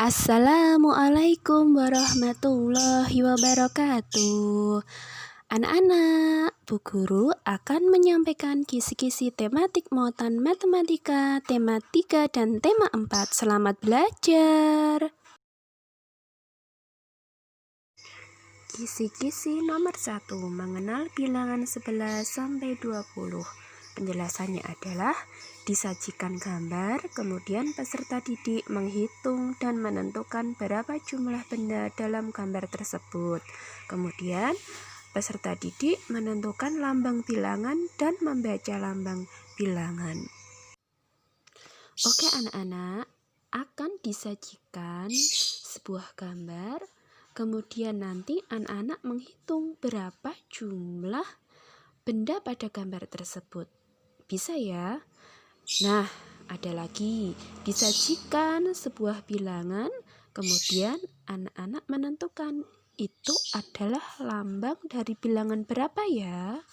Assalamualaikum warahmatullahi wabarakatuh. Anak-anak, Bu Guru akan menyampaikan kisi-kisi tematik muatan matematika tema 3 dan tema 4. Selamat belajar. Kisi-kisi nomor 1, mengenal bilangan 11 sampai 20. Penjelasannya adalah disajikan gambar, kemudian peserta didik menghitung dan menentukan berapa jumlah benda dalam gambar tersebut. Kemudian peserta didik menentukan lambang bilangan dan membaca lambang bilangan. Oke anak-anak, akan disajikan sebuah gambar, kemudian nanti anak-anak menghitung berapa jumlah benda pada gambar tersebut. Bisa ya? Nah, ada lagi, disajikan sebuah bilangan, kemudian anak-anak menentukan itu adalah lambang dari bilangan berapa ya?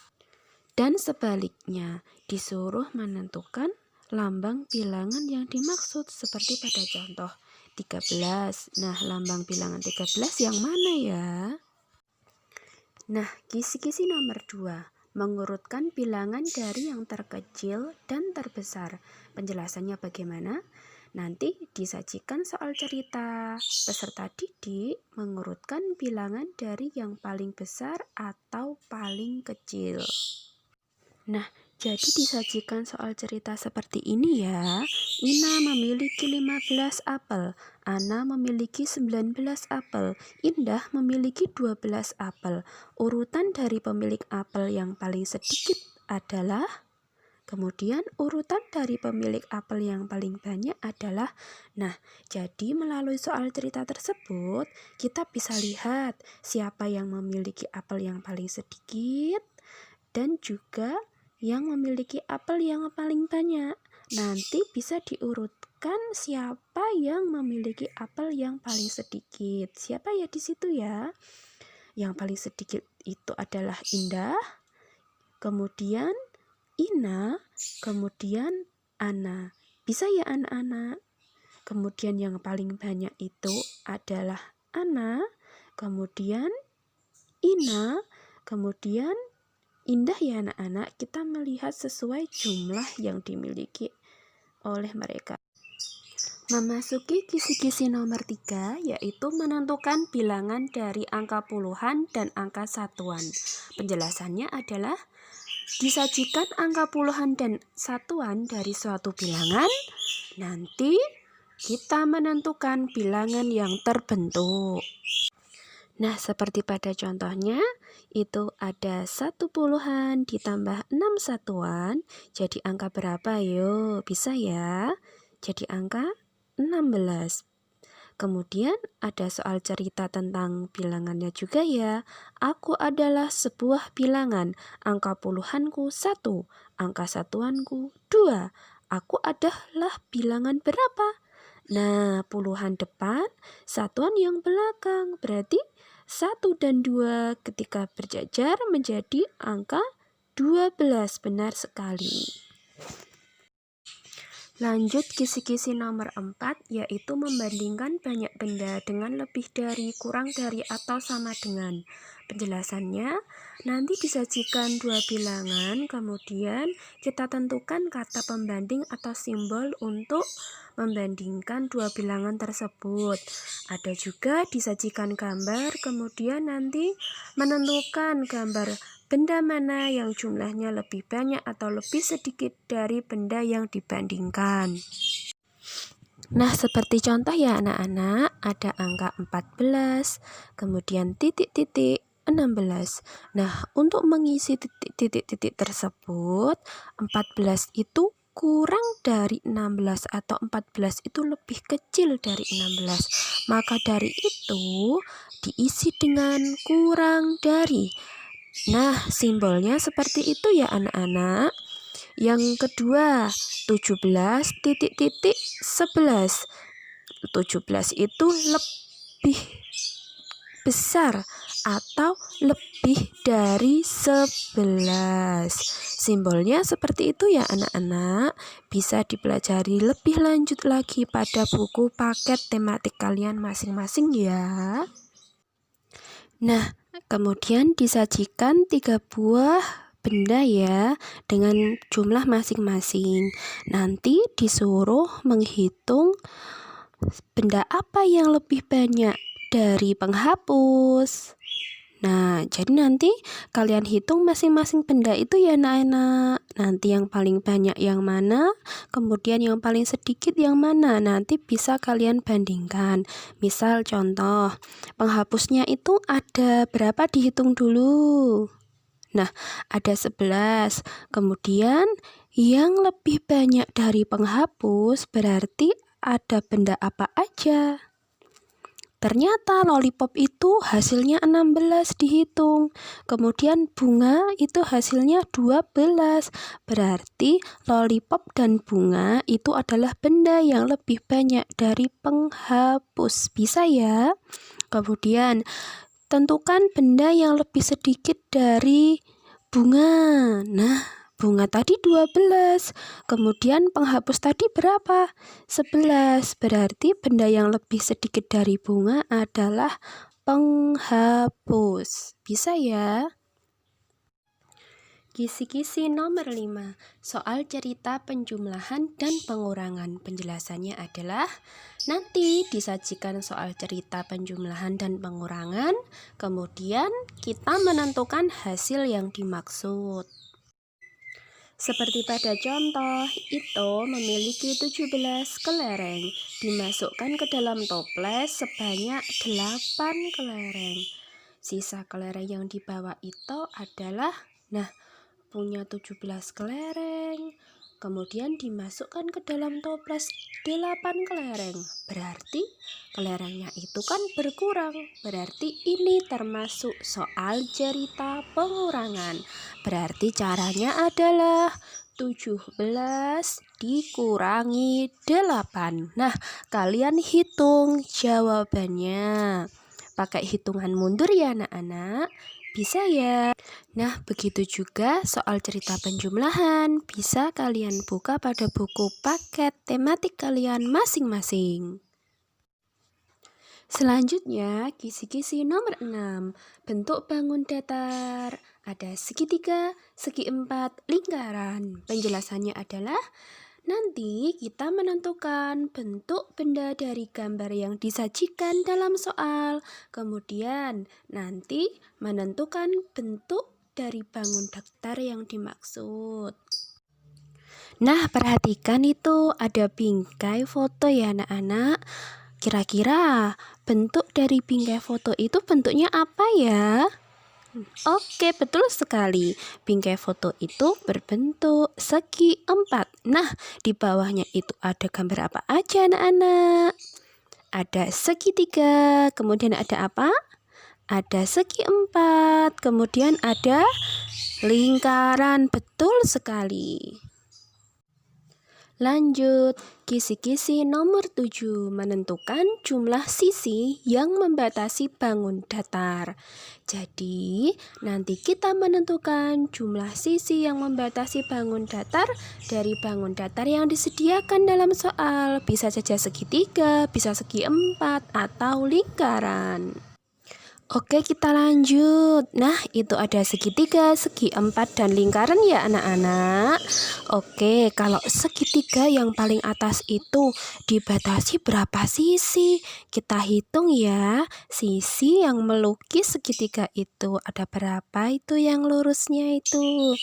Dan sebaliknya, disuruh menentukan lambang bilangan yang dimaksud, seperti pada contoh 13. Nah, lambang bilangan 13 yang mana ya? Nah, kisi-kisi nomor 2. Mengurutkan bilangan dari yang terkecil dan terbesar. Penjelasannya bagaimana? Nanti disajikan soal cerita. Peserta didik mengurutkan bilangan dari yang paling besar atau paling kecil. Nah, jadi disajikan soal cerita seperti ini ya. Ina memiliki 15 apel, Ana memiliki 19 apel, Indah memiliki 12 apel. Urutan dari pemilik apel yang paling sedikit adalah, kemudian urutan dari pemilik apel yang paling banyak adalah. Nah, jadi melalui soal cerita tersebut, kita bisa lihat siapa yang memiliki apel yang paling sedikit dan juga yang memiliki apel yang paling banyak. Nanti bisa diurutkan siapa yang memiliki apel yang paling sedikit. Siapa ya di situ ya? Yang paling sedikit itu adalah Indah, kemudian Ina, kemudian Ana. Bisa ya anak-anak? Kemudian yang paling banyak itu adalah Ana, kemudian Ina, kemudian Indah ya anak-anak. Kita melihat sesuai jumlah yang dimiliki oleh mereka. Memasuki kisi-kisi nomor 3, yaitu menentukan bilangan dari angka puluhan dan angka satuan. Penjelasannya adalah disajikan angka puluhan dan satuan dari suatu bilangan, nanti kita menentukan bilangan yang terbentuk. Nah, seperti pada contohnya, itu ada 1 puluhan ditambah 6 satuan, jadi angka berapa? Yo, bisa ya? Jadi angka 16. Kemudian ada soal cerita tentang bilangannya juga ya. Aku adalah sebuah bilangan, angka puluhanku 1, angka satuanku 2. Aku adalah bilangan berapa? Nah, puluhan depan, satuan yang belakang, berarti 1 dan 2 ketika berjajar menjadi angka 12. Benar sekali. Lanjut kisi-kisi nomor 4, yaitu membandingkan banyak benda dengan lebih dari, kurang dari, atau sama dengan. Penjelasannya, nanti disajikan 2 bilangan, kemudian kita tentukan kata pembanding atau simbol untuk membandingkan 2 bilangan tersebut. Ada juga disajikan gambar, kemudian nanti menentukan gambar benda mana yang jumlahnya lebih banyak atau lebih sedikit dari benda yang dibandingkan. Nah, seperti contoh ya anak-anak, ada angka 14, kemudian titik-titik 16. Nah, untuk mengisi titik-titik tersebut, 14 itu kurang dari 16 atau 14 itu lebih kecil dari 16. Maka dari itu diisi dengan kurang dari. Nah, simbolnya seperti itu ya anak-anak. Yang kedua, 17 titik-titik 11. 17 itu lebih besar atau lebih dari 11. Simbolnya seperti itu ya anak-anak. Bisa dipelajari lebih lanjut lagi pada buku paket tematik kalian masing-masing ya. Nah, kemudian disajikan 3 buah benda ya dengan jumlah masing-masing. Nanti disuruh menghitung benda apa yang lebih banyak dari penghapus. Nah, jadi nanti kalian hitung masing-masing benda itu ya anak-anak. Nanti yang paling banyak yang mana, kemudian yang paling sedikit yang mana. Nanti bisa kalian bandingkan. Misal contoh, penghapusnya itu ada berapa dihitung dulu. Nah, ada 11. Kemudian yang lebih banyak dari penghapus berarti ada benda apa aja. Ternyata lollipop itu hasilnya 16 dihitung. Kemudian bunga itu hasilnya 12. Berarti lollipop dan bunga itu adalah benda yang lebih banyak dari penghapus. Bisa ya? Kemudian tentukan benda yang lebih sedikit dari bunga. Nah, bunga tadi 12, kemudian penghapus tadi berapa? 11, berarti benda yang lebih sedikit dari bunga adalah penghapus. Bisa ya? Kisi-kisi nomor 5, soal cerita penjumlahan dan pengurangan. Penjelasannya adalah nanti disajikan soal cerita penjumlahan dan pengurangan, kemudian kita menentukan hasil yang dimaksud. Seperti pada contoh, itu memiliki 17 kelereng, dimasukkan ke dalam toples sebanyak 8 kelereng. Sisa kelereng yang dibawa itu adalah, punya 17 kelereng, kemudian dimasukkan ke dalam toples 8 kelereng. Berarti kelerengnya itu kan berkurang. Berarti ini termasuk soal cerita pengurangan. Berarti caranya adalah 17 dikurangi 8. Nah, kalian hitung jawabannya. Pakai hitungan mundur ya anak-anak. Bisa ya? Nah, begitu juga soal cerita penjumlahan. Bisa kalian buka pada buku paket tematik kalian masing-masing. Selanjutnya, kisi-kisi nomor 6. Bentuk bangun datar. Ada segitiga, segi empat, lingkaran. Penjelasannya adalah nanti kita menentukan bentuk benda dari gambar yang disajikan dalam soal. Kemudian nanti menentukan bentuk dari bangun datar yang dimaksud. Nah, perhatikan itu ada bingkai foto ya anak-anak. Kira-kira bentuk dari bingkai foto itu bentuknya apa ya? Oke, betul sekali. Bingkai foto itu berbentuk segi empat. Nah, di bawahnya itu ada gambar apa aja anak-anak? Ada segitiga, kemudian ada apa? Ada segi empat, kemudian ada lingkaran. Betul sekali. Lanjut, kisi-kisi nomor 7, menentukan jumlah sisi yang membatasi bangun datar. Jadi, nanti kita menentukan jumlah sisi yang membatasi bangun datar dari bangun datar yang disediakan dalam soal. Bisa saja segitiga, bisa segi empat, atau lingkaran. Oke, kita lanjut. Nah, itu ada segitiga, segi empat, dan lingkaran ya anak-anak. Oke, kalau segitiga yang paling atas itu dibatasi berapa sisi? Kita hitung ya. Sisi yang melukis segitiga itu ada berapa itu yang lurusnya itu?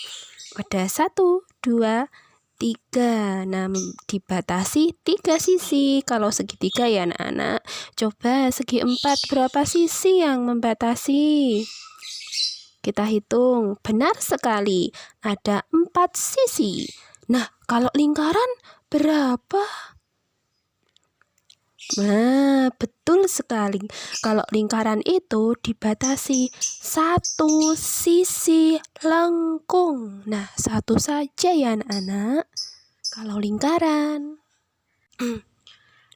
Ada 1, 2, 3. Nah, dibatasi 3 sisi kalau segitiga ya anak-anak. Coba segi empat berapa sisi yang membatasi? Kita hitung. Benar sekali, ada 4 sisi. Nah, kalau lingkaran berapa? Nah, betul sekali. Kalau lingkaran itu dibatasi 1 sisi lengkung. Nah, 1 saja ya anak-anak. Kalau lingkaran.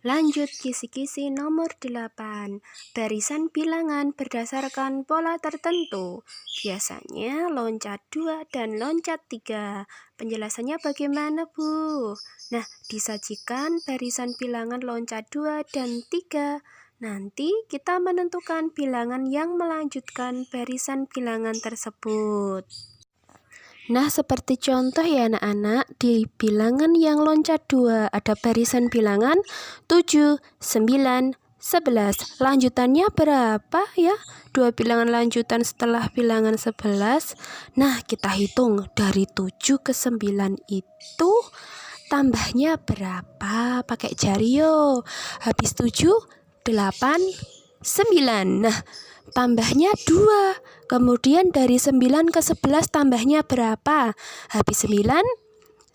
Lanjut kisi-kisi nomor 8. Barisan bilangan berdasarkan pola tertentu. Biasanya loncat 2 dan loncat 3. Penjelasannya bagaimana, Bu? Nah, disajikan barisan bilangan loncat 2 dan 3. Nanti kita menentukan bilangan yang melanjutkan barisan bilangan tersebut. Nah, seperti contoh ya anak-anak, di bilangan yang loncat 2 ada barisan bilangan 7, 9, 11. Lanjutannya berapa ya? Dua bilangan lanjutan setelah bilangan 11. Nah, kita hitung dari 7 ke 9 itu tambahnya berapa? Pakai jari yo. Habis 7, 8, 9. Nah, tambahnya 2. Kemudian dari 9 ke 11 tambahnya berapa? Habis 9,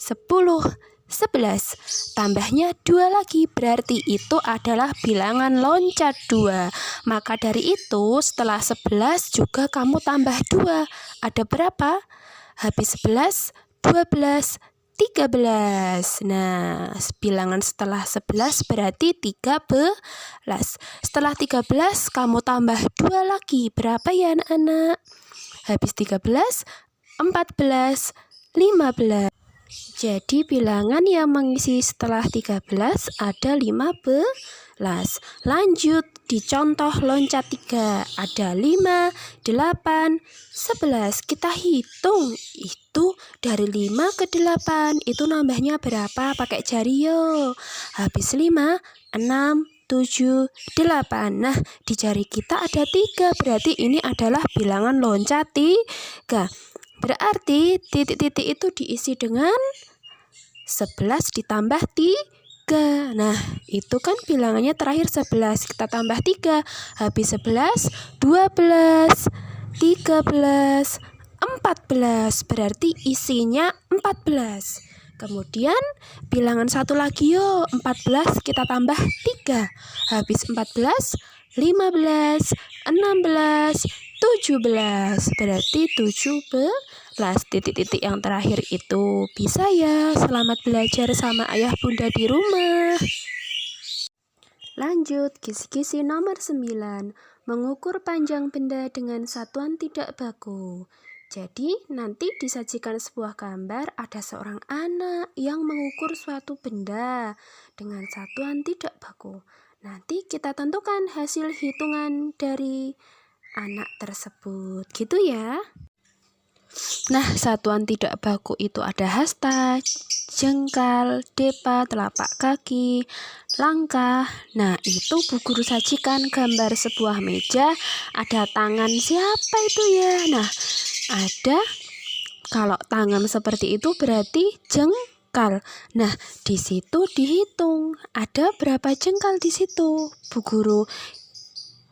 10, 11. Tambahnya 2 lagi. Berarti itu adalah bilangan loncat 2. Maka dari itu setelah 11 juga kamu tambah 2. Ada berapa? Habis 11, 12, 13. Nah, bilangan setelah 11 berarti 13. Setelah 13 kamu tambah 2 lagi. Berapa ya anak-anak? Habis 13, 14, 15. Jadi bilangan yang mengisi setelah 13 ada 15. Lanjut di contoh loncat 3 ada 5, 8, 11. Kita hitung itu dari 5 ke 8 itu nambahnya berapa? Pakai jari yo. Habis 5, 6, 7, 8. Nah, di jari kita ada 3. Berarti ini adalah bilangan loncat 3. Berarti titik-titik itu diisi dengan 11 ditambah 3. Nah, itu kan bilangannya terakhir 11. Kita tambah 3. Habis 11, 12, 13, 14. Berarti isinya 14. Kemudian bilangan satu lagi yo. 14 kita tambah 3. Habis 14, 15, 16, 17. Berarti 17. Titik-titik yang terakhir itu bisa ya. Selamat belajar sama ayah bunda di rumah. Lanjut, kisi-kisi nomor 9. Mengukur panjang benda dengan satuan tidak baku. Jadi, nanti disajikan sebuah gambar ada seorang anak yang mengukur suatu benda dengan satuan tidak baku. Nanti kita tentukan hasil hitungan dari anak tersebut. Gitu ya. Nah, satuan tidak baku itu ada hasta, jengkal, depa, telapak kaki, langkah. Nah, itu Bu Guru sajikan gambar sebuah meja, ada tangan siapa itu ya? Nah, ada, kalau tangan seperti itu berarti jengkal. Nah, di situ dihitung ada berapa jengkal di situ. Bu Guru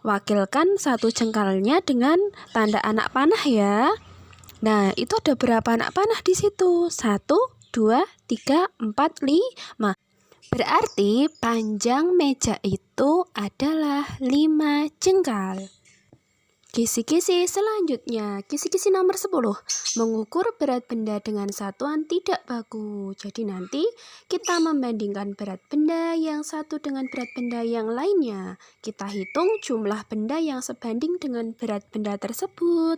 wakilkan satu jengkalnya dengan tanda anak panah ya. Nah, itu ada berapa anak panah di situ? 1, 2, 3, 4, 5. Berarti panjang meja itu adalah 5 jengkal. Kisi-kisi selanjutnya, kisi-kisi nomor 10. Mengukur berat benda dengan satuan tidak baku. Jadi nanti kita membandingkan berat benda yang satu dengan berat benda yang lainnya. Kita hitung jumlah benda yang sebanding dengan berat benda tersebut.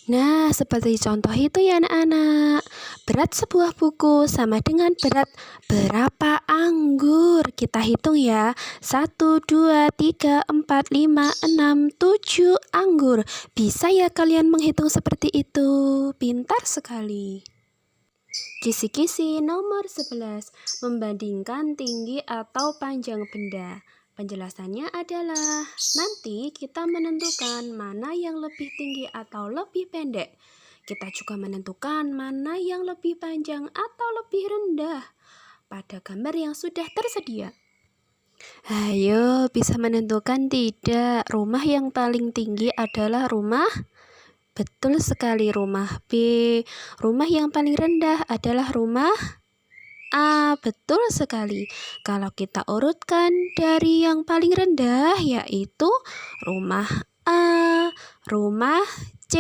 Nah, seperti contoh itu ya anak-anak. Berat sebuah buku sama dengan berat berapa anggur. Kita hitung ya. 1, 2, 3, 4, 5, 6, 7 anggur. Bisa ya kalian menghitung seperti itu? Pintar sekali. Kisi-kisi nomor 11. Membandingkan tinggi atau panjang benda. Penjelasannya adalah nanti kita menentukan mana yang lebih tinggi atau lebih pendek. Kita juga menentukan mana yang lebih panjang atau lebih rendah pada gambar yang sudah tersedia. Ayo, bisa menentukan tidak? Rumah yang paling tinggi adalah rumah? Betul sekali, rumah B. Rumah yang paling rendah adalah rumah A. Betul sekali. Kalau kita urutkan dari yang paling rendah yaitu rumah A, rumah C,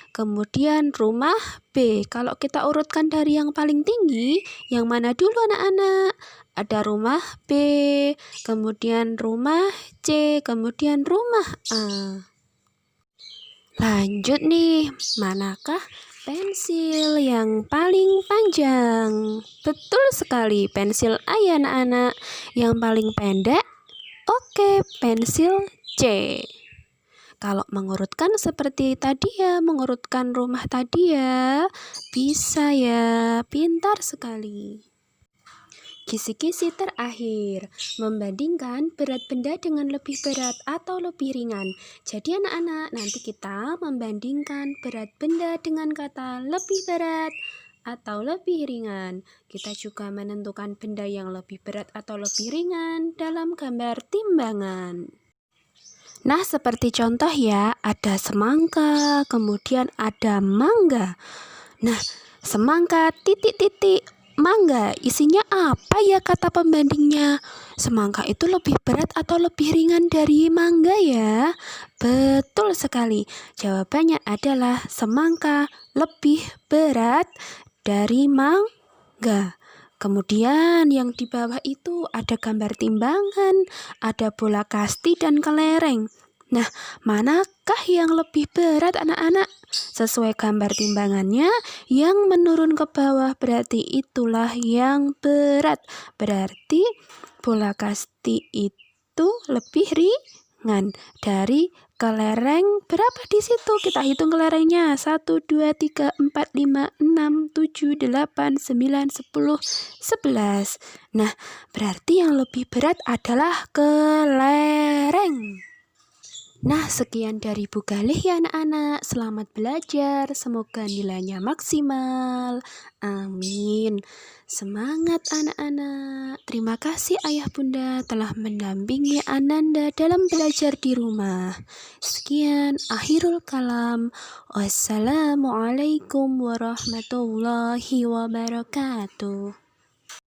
kemudian rumah B. Kalau kita urutkan dari yang paling tinggi, yang mana dulu anak-anak? ada rumah B, kemudian rumah C, kemudian rumah A. Lanjut nih, manakah pensil yang paling panjang? Betul sekali, pensil A ya anak-anak. Yang paling pendek, oke, pensil C. Kalau mengurutkan seperti tadi ya, mengurutkan rumah tadi ya, bisa ya, pintar sekali. Kisi-kisi terakhir, membandingkan berat benda dengan lebih berat atau lebih ringan. Jadi anak-anak, nanti kita membandingkan berat benda dengan kata lebih berat atau lebih ringan. Kita juga menentukan benda yang lebih berat atau lebih ringan dalam gambar timbangan. Nah, seperti contoh ya, ada semangka, kemudian ada mangga. Nah, semangka titik-titik, mangga isinya apa ya kata pembandingnya? Semangka itu lebih berat atau lebih ringan dari mangga ya? Betul sekali. Jawabannya adalah semangka lebih berat dari mangga. Kemudian yang di bawah itu ada gambar timbangan, ada bola kasti dan kelereng. Nah, manakah yang lebih berat anak-anak? Sesuai gambar timbangannya, yang menurun ke bawah berarti itulah yang berat. Berarti bola kasti itu lebih ringan dari kelereng. Berapa di situ? Kita hitung kelerengnya. 1, 2, 3, 4, 5, 6, 7, 8, 9, 10, 11. Nah, berarti yang lebih berat adalah kelereng. Nah, sekian dari Bu Galih ya anak-anak. Selamat belajar, semoga nilainya maksimal. Amin. Semangat anak-anak. Terima kasih ayah bunda telah mendampingi Ananda dalam belajar di rumah. Sekian, akhirul kalam. Wassalamualaikum warahmatullahi wabarakatuh.